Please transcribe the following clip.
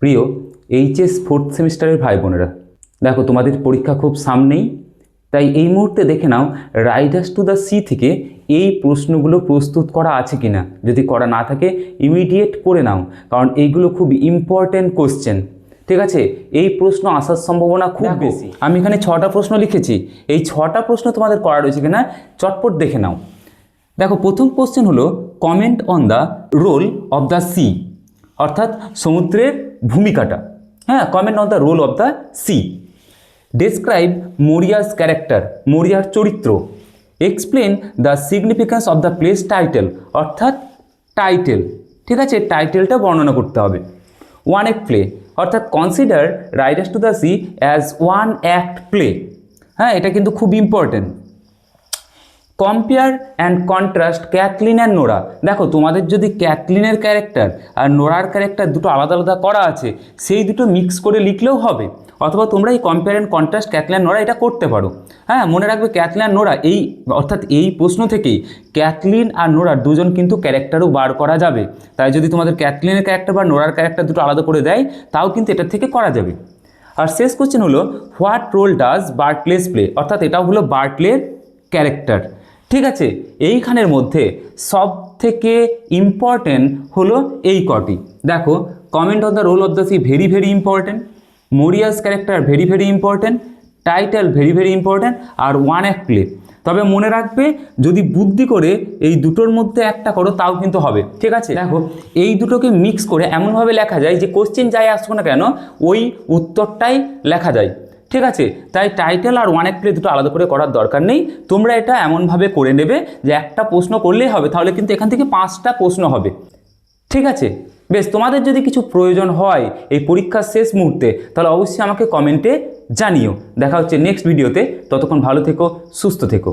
প্রিয় HS fourth সেমিস্টারের ভাই বোনেরা, দেখো তোমাদের পরীক্ষা খুব সামনেই, তাই এই মুহূর্তে দেখে নাও রাইডার্স টু দ্য সি থেকে এই প্রশ্নগুলো প্রস্তুত করা আছে কি না। যদি করা না থাকে ইমিডিয়েট করে নাও, কারণ এইগুলো খুব ইম্পর্টেন্ট কোশ্চেন। ঠিক আছে, এই প্রশ্ন আসার সম্ভাবনা খুব বেশি। আমি এখানে 6টা প্রশ্ন লিখেছি, এই 6টা প্রশ্ন তোমাদের করা রয়েছে কিনা চটপট দেখে নাও। দেখো, প্রথম কোশ্চেন হলো comment on the role of the sea, অর্থাৎ সমুদ্রের ভূমিকাটা। হ্যাঁ, comment on the role of the sea. Describe Maurya's character, মোরিয়ার চরিত্র। Explain the significance of the play's title, অর্থাৎ টাইটেল। ঠিক আছে, টাইটেলটা বর্ণনা করতে হবে। ওয়ান অ্যাক্ট প্লে, অর্থাৎ consider Riders to the sea as one act play. হ্যাঁ, এটা কিন্তু খুব important. Compare and contrast Cathleen and Nora. দেখো, তোমাদের যদি ক্যাথলিনের ক্যারেক্টার আর নোরার ক্যারেক্টার দুটো আলাদা আলাদা করা আছে, সেই দুটো মিক্স করে লিখলেও হবে, অথবা তোমরা এই compare and contrast Kathleen Nora এটা করতে পারো। হ্যাঁ, মনে রাখবে ক্যাথলিন আর নোরা অর্থাৎ এই প্রশ্ন থেকেই ক্যাথলিন আর নোরার দুজন কিন্তু ক্যারেক্টারও বার করা যাবে। তাই যদি তোমাদের ক্যাথলিনের ক্যারেক্টার বা নোরার ক্যারেক্টার দুটো আলাদা করে দেয়, তাও কিন্তু এটার থেকে করা যাবে। আর শেষ কোশ্চেন হলো হোয়াট রোল ডাজ বার্টলেস প্লে, অর্থাৎ এটাও হলো বার্টলের ক্যারেক্টার। ঠিক আছে, এইখানের মধ্যে সব থেকে ইম্পর্টেন্ট হলো এই কটি। দেখো, comment on the role of the sea very very important, Maurya's character very very important, title very very important, আর ওয়ান অ্যাক্ট প্লে। তবে মনে রাখবে, যদি বুদ্ধি করে এই দুটোর মধ্যে একটা করো তাও কিন্তু হবে। ঠিক আছে, দেখো এই দুটোকে মিক্স করে এমনভাবে লেখা যায় যে কোশ্চেন যাই আসুক না কেন ওই উত্তরটাই লেখা যায়। ঠিক আছে, তাই টাইটেল আর ওয়ান অ্যাক্ট প্লে দুটো আলাদা করে করার দরকার নেই। তোমরা এটা এমনভাবে করে নেবে যে একটা প্রশ্ন করলেই হবে, তাহলে কিন্তু এখান থেকে 5টা প্রশ্ন হবে। ঠিক আছে, বেশ, তোমাদের যদি কিছু প্রয়োজন হয় এই পরীক্ষার শেষ মুহূর্তে, তাহলে অবশ্যই আমাকে কমেন্টে জানিও। দেখা হচ্ছে নেক্সট ভিডিওতে। ততক্ষণ ভালো থেকো, সুস্থ থেকো।